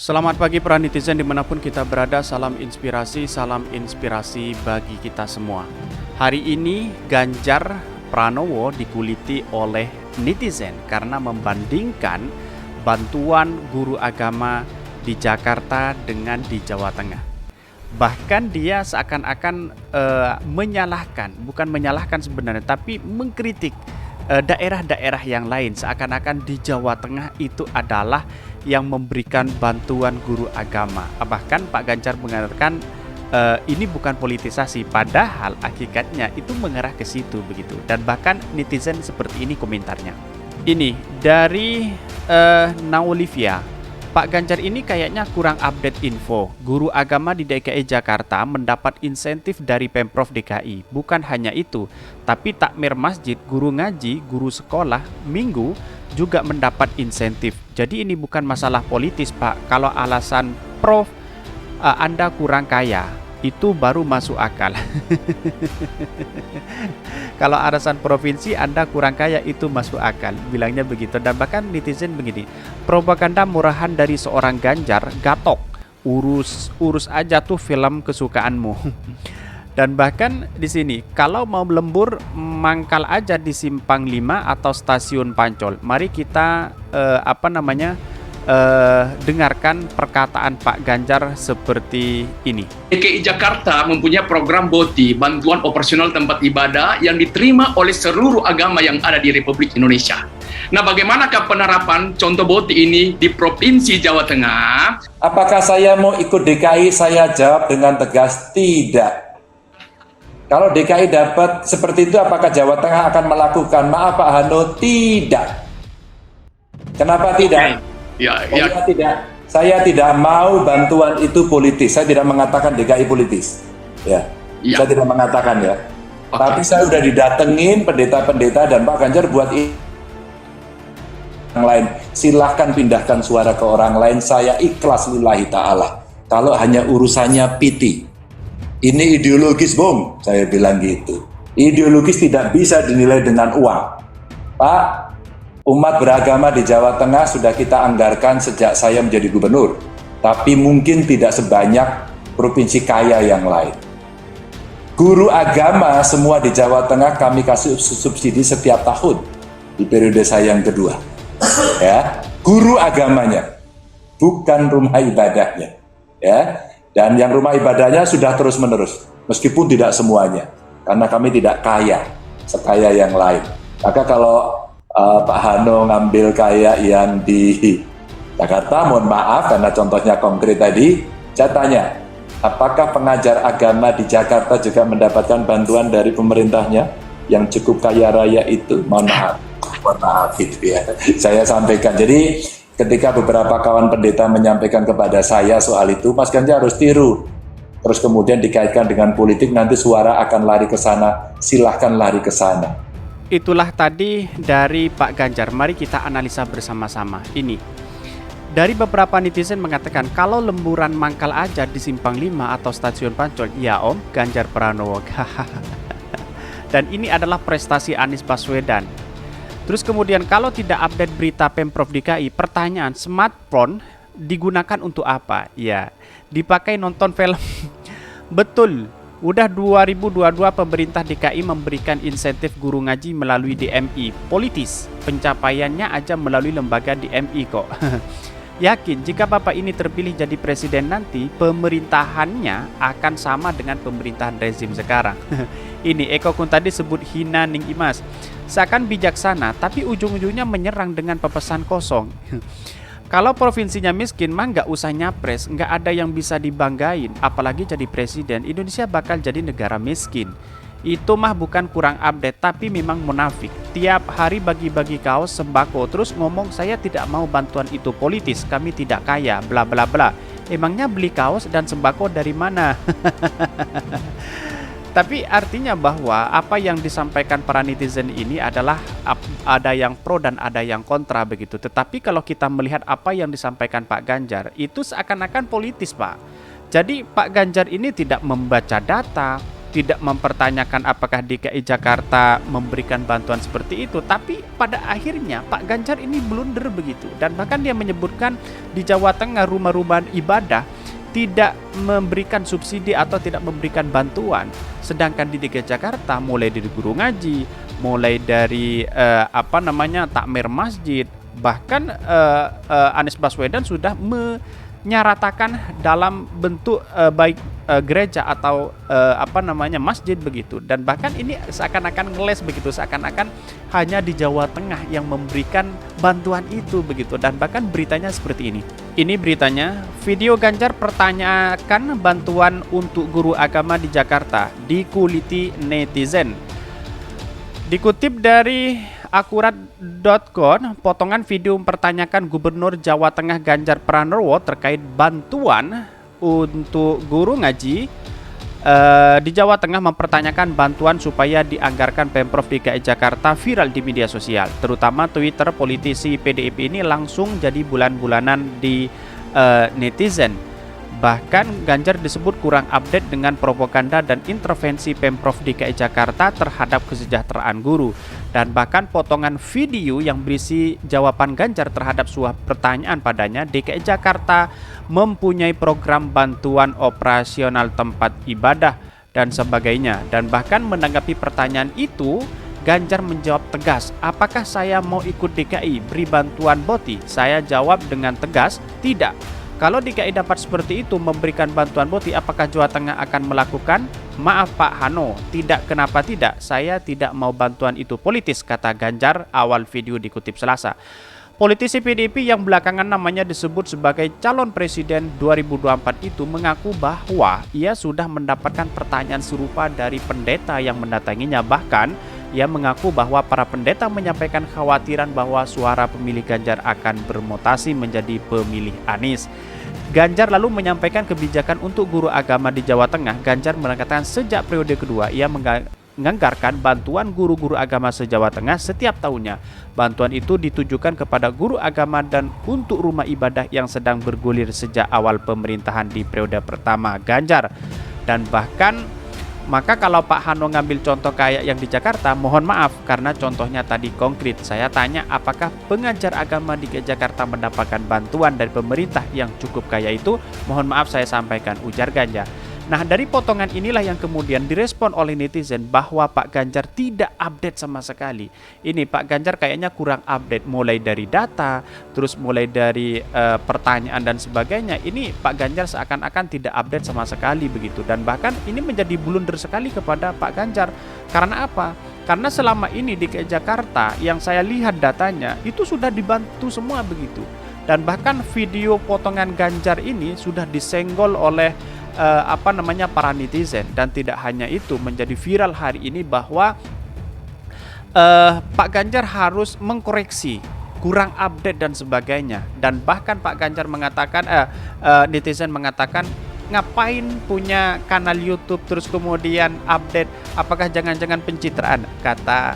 Selamat pagi para netizen dimanapun kita berada, salam inspirasi bagi kita semua. Hari ini Ganjar Pranowo dikuliti oleh netizen karena membandingkan bantuan guru agama di Jakarta dengan di Jawa Tengah. Bahkan dia seakan-akan bukan menyalahkan sebenarnya, tapi mengkritik daerah-daerah yang lain, seakan-akan di Jawa Tengah itu adalah yang memberikan bantuan guru agama. Bahkan Pak Ganjar mengatakan ini bukan politisasi, padahal hakikatnya itu mengarah ke situ begitu. Dan bahkan netizen seperti ini komentarnya. Ini dari Naolivia. Pak Ganjar ini kayaknya kurang update info. Guru agama di DKI Jakarta mendapat insentif dari Pemprov DKI. Bukan hanya itu, tapi takmir masjid, guru ngaji, guru sekolah, minggu juga mendapat insentif. Jadi ini bukan masalah politis, Pak. Kalau alasan Prof, Anda kurang kaya, itu baru masuk akal. Kalau alasan provinsi Anda kurang kaya, itu masuk akal, bilangnya begitu. Dan bahkan netizen begini, propaganda murahan dari seorang Ganjar, Gatok, urus aja tuh film kesukaanmu. Dan bahkan di sini, kalau mau lembur mangkal aja di Simpang 5 atau Stasiun Pancol. Mari kita dengarkan perkataan Pak Ganjar seperti ini. DKI Jakarta mempunyai program BOTI, Bantuan Operasional Tempat Ibadah, yang diterima oleh seluruh agama yang ada di Republik Indonesia. Nah, bagaimanakah penerapan contoh BOTI ini di Provinsi Jawa Tengah? Apakah saya mau ikut DKI? Saya jawab dengan tegas, tidak. Kalau DKI dapat seperti itu, apakah Jawa Tengah akan melakukan? Maaf Pak Hano, tidak. Kenapa tidak? Tidak. Saya tidak mau bantuan itu politis. Saya tidak mengatakan DKI politis. Saya tidak mengatakan ya. Tapi saya sudah didatengin pendeta-pendeta dan Pak Ganjar buat orang lain. Silahkan pindahkan suara ke orang lain. Saya ikhlas lillahi ta'ala. Kalau hanya urusannya piti. Ini ideologis, Bung. Saya bilang gitu. Ideologis tidak bisa dinilai dengan uang. Pak, umat beragama di Jawa Tengah sudah kita anggarkan sejak saya menjadi gubernur, tapi mungkin tidak sebanyak provinsi kaya yang lain. Guru agama semua di Jawa Tengah kami kasih subsidi setiap tahun di periode saya yang kedua. Ya, guru agamanya, bukan rumah ibadahnya. Ya, dan yang rumah ibadahnya sudah terus-menerus, meskipun tidak semuanya, karena kami tidak kaya sekaya yang lain. Maka kalau Pak Hano ngambil kayak yang di Jakarta, mohon maaf karena contohnya konkret tadi, saya tanya, apakah pengajar agama di Jakarta juga mendapatkan bantuan dari pemerintahnya yang cukup kaya raya itu? Mohon maaf gitu ya. Saya sampaikan, jadi ketika beberapa kawan pendeta menyampaikan kepada saya soal itu, Mas Ganjar harus tiru. Terus kemudian dikaitkan dengan politik, nanti suara akan lari ke sana, silahkan lari ke sana. Itulah tadi dari Pak Ganjar. Mari kita analisa bersama-sama. Ini dari beberapa netizen mengatakan kalau lemburan mangkal aja di Simpang 5 atau Stasiun Pancol, ya Om, Ganjar Pranowo. Dan ini adalah prestasi Anies Baswedan. Terus kemudian kalau tidak update berita Pemprov DKI, pertanyaan, smartphone digunakan untuk apa? Ya, dipakai nonton film. Betul. Udah 2022 pemerintah DKI memberikan insentif guru ngaji melalui DMI. Politis, pencapaiannya aja melalui lembaga DMI kok. Yakin jika Bapak ini terpilih jadi presiden nanti, pemerintahannya akan sama dengan pemerintahan rezim sekarang. Ini Eko Kun tadi sebut hina ning imas. Seakan bijaksana, tapi ujung-ujungnya menyerang dengan pepesan kosong. Kalau provinsinya miskin mah nggak usah nyapres, nggak ada yang bisa dibanggain, apalagi jadi presiden. Indonesia bakal jadi negara miskin. Itu mah bukan kurang update, tapi memang munafik. Tiap hari bagi-bagi kaos sembako, terus ngomong saya tidak mau bantuan itu politis, kami tidak kaya, bla bla bla. Emangnya beli kaos dan sembako dari mana? Tapi artinya bahwa apa yang disampaikan para netizen ini adalah ada yang pro dan ada yang kontra begitu. Tetapi kalau kita melihat apa yang disampaikan Pak Ganjar, itu seakan-akan politis, Pak. Jadi Pak Ganjar ini tidak membaca data, tidak mempertanyakan apakah DKI Jakarta memberikan bantuan seperti itu, tapi pada akhirnya Pak Ganjar ini blunder begitu, dan bahkan dia menyebutkan di Jawa Tengah rumah-rumah ibadah tidak memberikan subsidi atau tidak memberikan bantuan, sedangkan di DKI Jakarta mulai dari guru ngaji, mulai dari takmir masjid, bahkan Anies Baswedan sudah menyaratakan dalam bentuk baik gereja atau masjid begitu, dan bahkan ini seakan-akan ngeles begitu, seakan-akan hanya di Jawa Tengah yang memberikan bantuan itu begitu, dan bahkan beritanya seperti ini. Ini beritanya, video Ganjar pertanyakan bantuan untuk guru agama di Jakarta dikuliti netizen. Dikutip dari akurat.com, potongan video mempertanyakan Gubernur Jawa Tengah Ganjar Pranowo terkait bantuan untuk guru ngaji di Jawa Tengah, mempertanyakan bantuan supaya dianggarkan Pemprov DKI Jakarta viral di media sosial. Terutama Twitter politisi PDIP ini langsung jadi bulan-bulanan di netizen. Bahkan Ganjar disebut kurang update dengan propaganda dan intervensi Pemprov DKI Jakarta terhadap kesejahteraan guru. Dan bahkan potongan video yang berisi jawaban Ganjar terhadap sebuah pertanyaan padanya, DKI Jakarta mempunyai program bantuan operasional tempat ibadah dan sebagainya. Dan bahkan menanggapi pertanyaan itu, Ganjar menjawab tegas, apakah saya mau ikut DKI beri bantuan BOTI? Saya jawab dengan tegas, tidak. Kalau DKI dapat seperti itu memberikan bantuan BOTI, apakah Jawa Tengah akan melakukan? Maaf Pak Hano, tidak, kenapa tidak? Saya tidak mau bantuan itu politis, kata Ganjar awal video dikutip Selasa. Politisi PDIP yang belakangan namanya disebut sebagai calon presiden 2024 itu mengaku bahwa ia sudah mendapatkan pertanyaan serupa dari pendeta yang mendatanginya. Bahkan ia mengaku bahwa para pendeta menyampaikan kekhawatiran bahwa suara pemilih Ganjar akan bermutasi menjadi pemilih Anies. Ganjar lalu menyampaikan kebijakan untuk guru agama di Jawa Tengah. Ganjar mengatakan sejak periode kedua ia menganggarkan bantuan guru-guru agama se-Jawa Tengah setiap tahunnya. Bantuan itu ditujukan kepada guru agama dan untuk rumah ibadah yang sedang bergulir sejak awal pemerintahan di periode pertama Ganjar. Dan bahkan maka kalau Pak Hano ngambil contoh kayak yang di Jakarta, mohon maaf karena contohnya tadi konkret. Saya tanya apakah pengajar agama di Jakarta mendapatkan bantuan dari pemerintah yang cukup kaya itu? Mohon maaf saya sampaikan, ujar Ganjar. Nah, dari potongan inilah yang kemudian direspon oleh netizen bahwa Pak Ganjar tidak update sama sekali. Ini Pak Ganjar kayaknya kurang update, mulai dari data, terus mulai dari pertanyaan dan sebagainya. Ini Pak Ganjar seakan-akan tidak update sama sekali begitu. Dan bahkan ini menjadi blunder sekali kepada Pak Ganjar. Karena apa? Karena selama ini di Jakarta yang saya lihat datanya itu sudah dibantu semua begitu. Dan bahkan video potongan Ganjar ini sudah disenggol oleh para netizen. Dan tidak hanya itu, menjadi viral hari ini bahwa Pak Ganjar harus mengkoreksi, kurang update dan sebagainya. Dan bahkan Pak Ganjar mengatakan, netizen mengatakan, ngapain punya kanal YouTube terus kemudian update, apakah jangan-jangan pencitraan, kata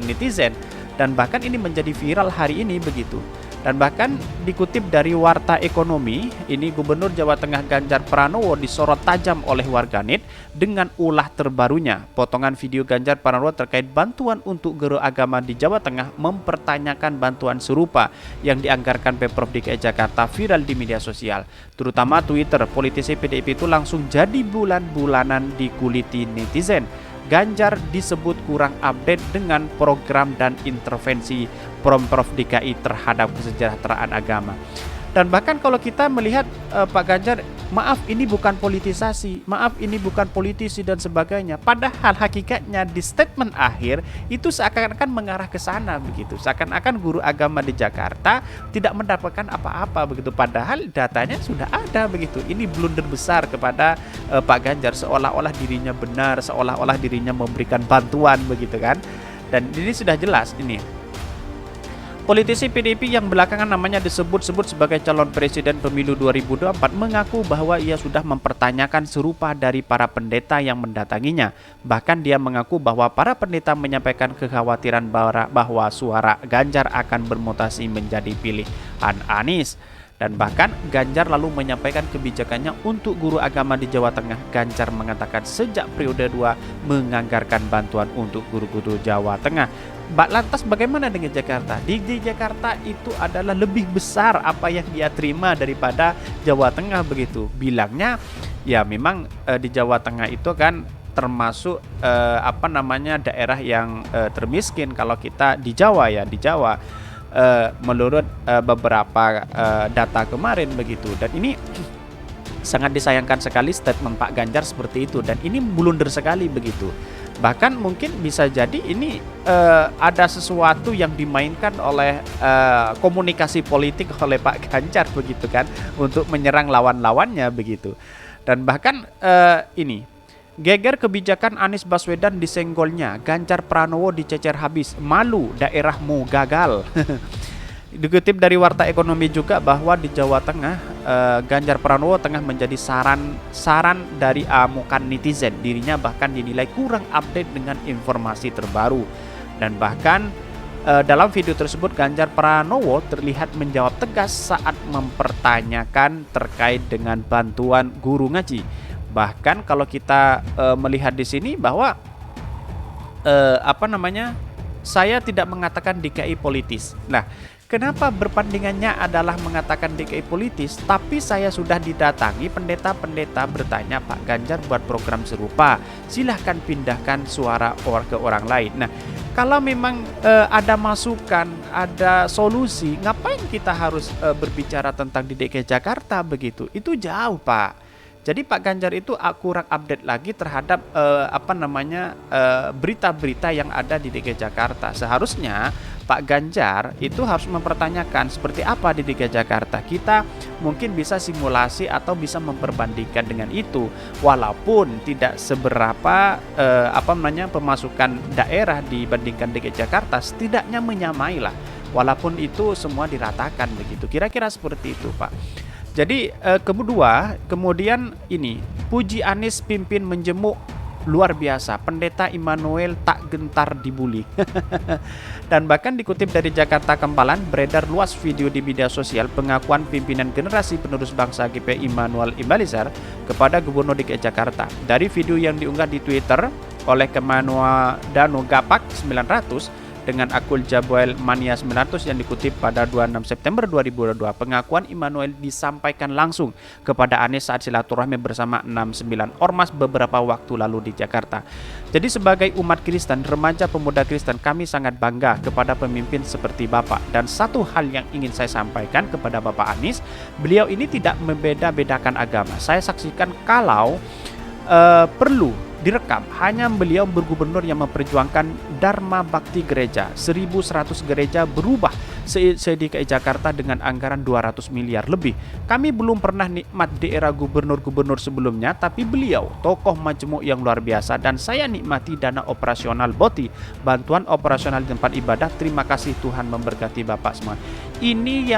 netizen. Dan bahkan ini menjadi viral hari ini begitu. Dan bahkan dikutip dari Warta Ekonomi, ini Gubernur Jawa Tengah Ganjar Pranowo disorot tajam oleh warganet dengan ulah terbarunya. Potongan video Ganjar Pranowo terkait bantuan untuk guru agama di Jawa Tengah mempertanyakan bantuan serupa yang dianggarkan Pemprov DKI Jakarta viral di media sosial. Terutama Twitter, politisi PDIP itu langsung jadi bulan-bulanan dikuliti netizen. Ganjar disebut kurang update dengan program dan intervensi Pemprov DKI terhadap kesejahteraan agama. Dan bahkan kalau kita melihat Pak Ganjar, maaf ini bukan politisasi, maaf ini bukan politisi dan sebagainya. Padahal hakikatnya di statement akhir itu seakan-akan mengarah ke sana begitu. Seakan-akan guru agama di Jakarta tidak mendapatkan apa-apa begitu. Padahal datanya sudah ada begitu. Ini blunder besar kepada Pak Ganjar, seolah-olah dirinya benar, seolah-olah dirinya memberikan bantuan begitu kan. Dan ini sudah jelas ini. Politisi PDIP yang belakangan namanya disebut-sebut sebagai calon presiden pemilu 2024 mengaku bahwa ia sudah mempertanyakan serupa dari para pendeta yang mendatanginya. Bahkan dia mengaku bahwa para pendeta menyampaikan kekhawatiran bahwa suara Ganjar akan bermutasi menjadi pilihan Anies. Dan bahkan Ganjar lalu menyampaikan kebijakannya untuk guru agama di Jawa Tengah. Ganjar mengatakan sejak periode 2 menganggarkan bantuan untuk guru-guru Jawa Tengah. Lantas bagaimana dengan Jakarta? Di Jakarta itu adalah lebih besar apa yang dia terima daripada Jawa Tengah begitu. Bilangnya ya memang di Jawa Tengah itu kan termasuk daerah yang termiskin kalau kita di Jawa ya, di Jawa. Menurut beberapa data kemarin begitu, dan ini sangat disayangkan sekali statement Pak Ganjar seperti itu, dan ini blunder sekali begitu. Bahkan mungkin bisa jadi ini ada sesuatu yang dimainkan oleh komunikasi politik oleh Pak Ganjar begitu kan, untuk menyerang lawan-lawannya begitu. Dan bahkan ini geger kebijakan Anies Baswedan disenggolnya, Ganjar Pranowo dicecer habis, malu daerahmu gagal. Dikutip dari Warta Ekonomi juga bahwa di Jawa Tengah Ganjar Pranowo tengah menjadi saran dari amukan netizen. Dirinya bahkan dinilai kurang update dengan informasi terbaru. Dan bahkan dalam video tersebut Ganjar Pranowo terlihat menjawab tegas saat mempertanyakan terkait dengan bantuan guru ngaji. Bahkan kalau kita melihat di sini bahwa saya tidak mengatakan DKI politis. Nah, kenapa berpandingannya adalah mengatakan DKI politis, tapi saya sudah didatangi pendeta-pendeta bertanya, Pak Ganjar buat program serupa, silahkan pindahkan suara ke orang lain. Nah, kalau memang ada masukan, ada solusi, ngapain kita harus berbicara tentang di DKI Jakarta begitu? Itu jauh, Pak. Jadi Pak Ganjar itu kurang update lagi terhadap berita-berita yang ada di DKI Jakarta. Seharusnya Pak Ganjar itu harus mempertanyakan seperti apa di DKI Jakarta. Kita mungkin bisa simulasi atau bisa memperbandingkan dengan itu, walaupun tidak seberapa pemasukan daerah dibandingkan DKI Jakarta, setidaknya menyamai lah. Walaupun itu semua diratakan begitu. Kira-kira seperti itu, Pak. Jadi kemudian ini puji Anies pimpin menjemuk luar biasa, pendeta Immanuel tak gentar dibully. Dan bahkan dikutip dari Jakarta Kempalan, beredar luas video di media sosial pengakuan pimpinan generasi penerus bangsa GP Immanuel Imbalizar kepada Gubernur DKI Jakarta. Dari video yang diunggah di Twitter oleh Kemanua Dano Gapak 900 dengan akun Jabuel Mania 900 yang dikutip pada 26 September 2022, pengakuan Immanuel disampaikan langsung kepada Anies saat silaturahmi bersama 69 ormas beberapa waktu lalu di Jakarta. Jadi sebagai umat Kristen, remaja pemuda Kristen, kami sangat bangga kepada pemimpin seperti Bapak. Dan satu hal yang ingin saya sampaikan kepada Bapak Anies, beliau ini tidak membeda-bedakan agama. Saya saksikan kalau perlu direkam, hanya beliau bergubernur yang memperjuangkan Dharma Bakti Gereja. 1.100 gereja berubah se-DKI Jakarta dengan anggaran 200 miliar lebih. Kami belum pernah nikmat di era gubernur-gubernur sebelumnya, tapi beliau tokoh majemuk yang luar biasa, dan saya nikmati dana operasional BOTI, bantuan operasional di tempat ibadah. Terima kasih, Tuhan memberkati Bapak semua. Ini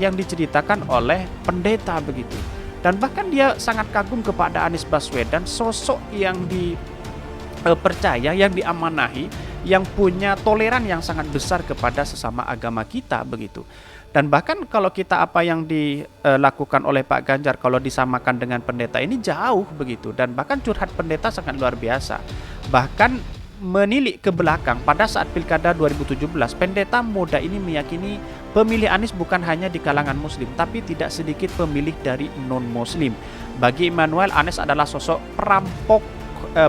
yang diceritakan oleh pendeta begitu. Dan bahkan dia sangat kagum kepada Anies Baswedan, sosok yang dipercaya, yang diamanahi, yang punya toleran yang sangat besar kepada sesama agama kita begitu. Dan bahkan kalau kita apa yang dilakukan oleh Pak Ganjar kalau disamakan dengan pendeta ini jauh begitu. Dan bahkan curhat pendeta sangat luar biasa. Bahkan menilik ke belakang pada saat Pilkada 2017, pendeta muda ini meyakini pemilih Anies bukan hanya di kalangan muslim, tapi tidak sedikit pemilih dari non-muslim. Bagi Immanuel, Anies adalah sosok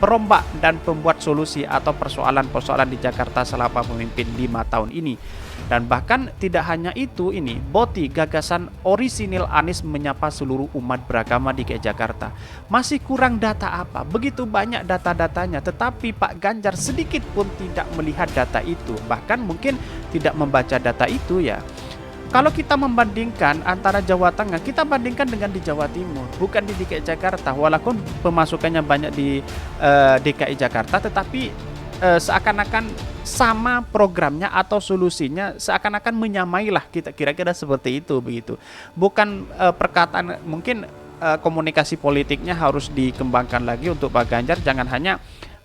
perombak dan pembuat solusi atau persoalan-persoalan di Jakarta selama memimpin 5 tahun ini. Dan bahkan tidak hanya itu, ini BOTI, gagasan orisinil Anies menyapa seluruh umat beragama di Jakarta. Masih kurang data apa? Begitu banyak data-datanya, tetapi Pak Ganjar sedikit pun tidak melihat data itu, bahkan mungkin tidak membaca data itu ya. Kalau kita membandingkan antara Jawa Tengah, kita bandingkan dengan di Jawa Timur, bukan di DKI Jakarta. Walaupun pemasukannya banyak di DKI Jakarta, tetapi seakan-akan sama programnya atau solusinya, seakan-akan menyamailah, kita kira-kira seperti itu begitu. Bukan perkataan, mungkin komunikasi politiknya harus dikembangkan lagi untuk Pak Ganjar. Jangan hanya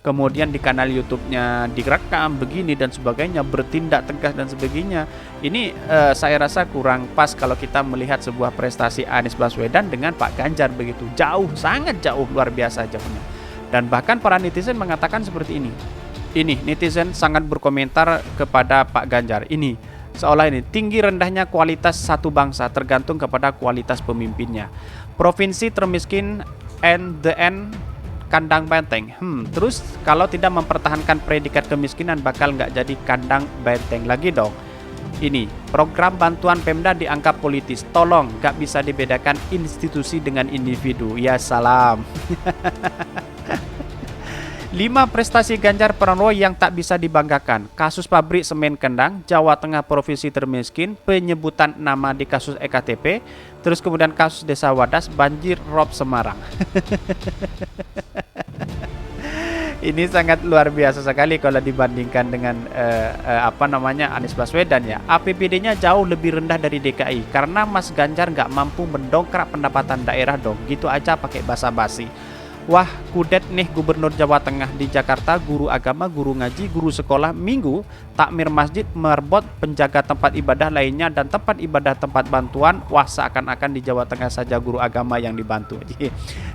kemudian di kanal YouTube-nya direkam begini dan sebagainya, bertindak tegas dan sebagainya. Ini saya rasa kurang pas kalau kita melihat sebuah prestasi Anies Baswedan dengan Pak Ganjar begitu. Jauh, sangat jauh, luar biasa jauhnya. Dan bahkan para netizen mengatakan seperti ini. Ini netizen sangat berkomentar kepada Pak Ganjar. Ini seolah ini tinggi rendahnya kualitas satu bangsa tergantung kepada kualitas pemimpinnya. Provinsi termiskin and the end kandang benteng. Terus kalau tidak mempertahankan predikat kemiskinan bakal nggak jadi kandang benteng lagi dong. Ini program bantuan Pemda dianggap politis. Tolong, nggak bisa dibedakan institusi dengan individu. Ya salam. 5 prestasi Ganjar Pranowo yang tak bisa dibanggakan. Kasus pabrik semen Kendang, Jawa Tengah provinsi termiskin, penyebutan nama di kasus EKTP, terus kemudian kasus Desa Wadas, banjir rob Semarang. Ini sangat luar biasa sekali kalau dibandingkan dengan Anies Baswedan ya. APBD-nya jauh lebih rendah dari DKI karena Mas Ganjar nggak mampu mendongkrak pendapatan daerah dong. Gitu aja pakai basa-basi. Wah, kudet nih Gubernur Jawa Tengah di Jakarta, guru agama, guru ngaji, guru sekolah minggu, takmir masjid, merbot, penjaga tempat ibadah lainnya, dan tempat ibadah tempat bantuan. Wah, seakan-akan di Jawa Tengah saja guru agama yang dibantu.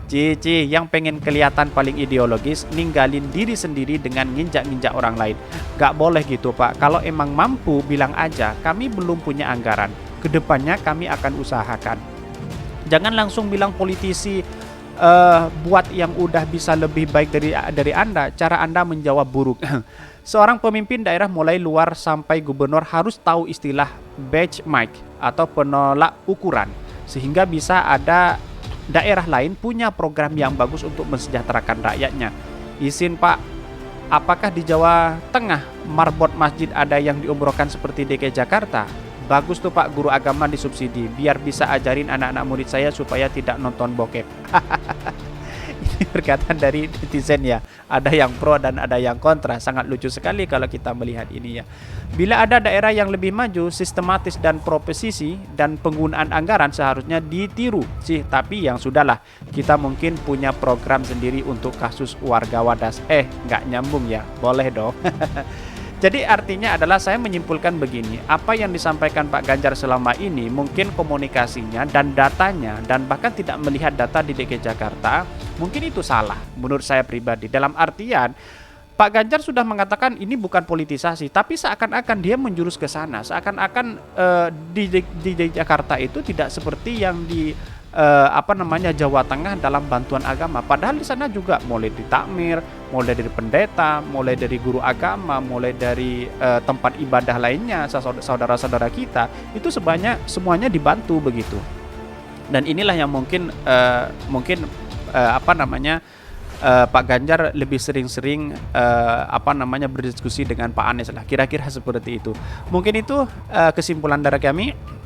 Cici, yang pengen kelihatan paling ideologis, ninggalin diri sendiri dengan nginjak-nginjak orang lain. Gak boleh gitu Pak, kalau emang mampu bilang aja, kami belum punya anggaran. Kedepannya kami akan usahakan. Jangan langsung bilang politisi buat yang udah bisa lebih baik dari Anda, cara Anda menjawab buruk. Seorang pemimpin daerah mulai luar sampai gubernur harus tahu istilah benchmark atau penolak ukuran, sehingga bisa ada daerah lain punya program yang bagus untuk mensejahterakan rakyatnya. Izin Pak, apakah di Jawa Tengah marbot masjid ada yang diumrohkan seperti DKI Jakarta? Bagus tuh Pak, guru agama disubsidi biar bisa ajarin anak-anak murid saya supaya tidak nonton bokep. Ini perkataan dari netizen ya. Ada yang pro dan ada yang kontra. Sangat lucu sekali kalau kita melihat ini ya. Bila ada daerah yang lebih maju, sistematis dan proposisi dan penggunaan anggaran seharusnya ditiru sih. Tapi yang sudahlah, kita mungkin punya program sendiri untuk kasus warga Wadas. Nggak nyambung ya, boleh dong. Jadi artinya adalah saya menyimpulkan begini, apa yang disampaikan Pak Ganjar selama ini mungkin komunikasinya dan datanya dan bahkan tidak melihat data di DKI Jakarta, mungkin itu salah menurut saya pribadi. Dalam artian Pak Ganjar sudah mengatakan ini bukan politisasi, tapi seakan-akan dia menjurus ke sana, seakan-akan di Jakarta itu tidak seperti yang di Jawa Tengah dalam bantuan agama. Padahal di sana juga mulai di takmir, mulai dari pendeta, mulai dari guru agama, mulai dari tempat ibadah lainnya, saudara-saudara kita itu semuanya dibantu begitu. Dan inilah yang mungkin Pak Ganjar lebih sering-sering berdiskusi dengan Pak Anies lah, kira-kira seperti itu. Mungkin itu kesimpulan dari kami.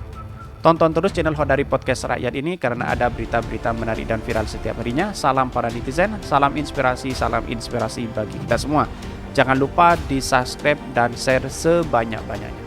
Tonton terus channel Hodari Podcast Rakyat ini karena ada berita-berita menarik dan viral setiap harinya. Salam para netizen, salam inspirasi bagi kita semua. Jangan lupa di subscribe dan share sebanyak-banyaknya.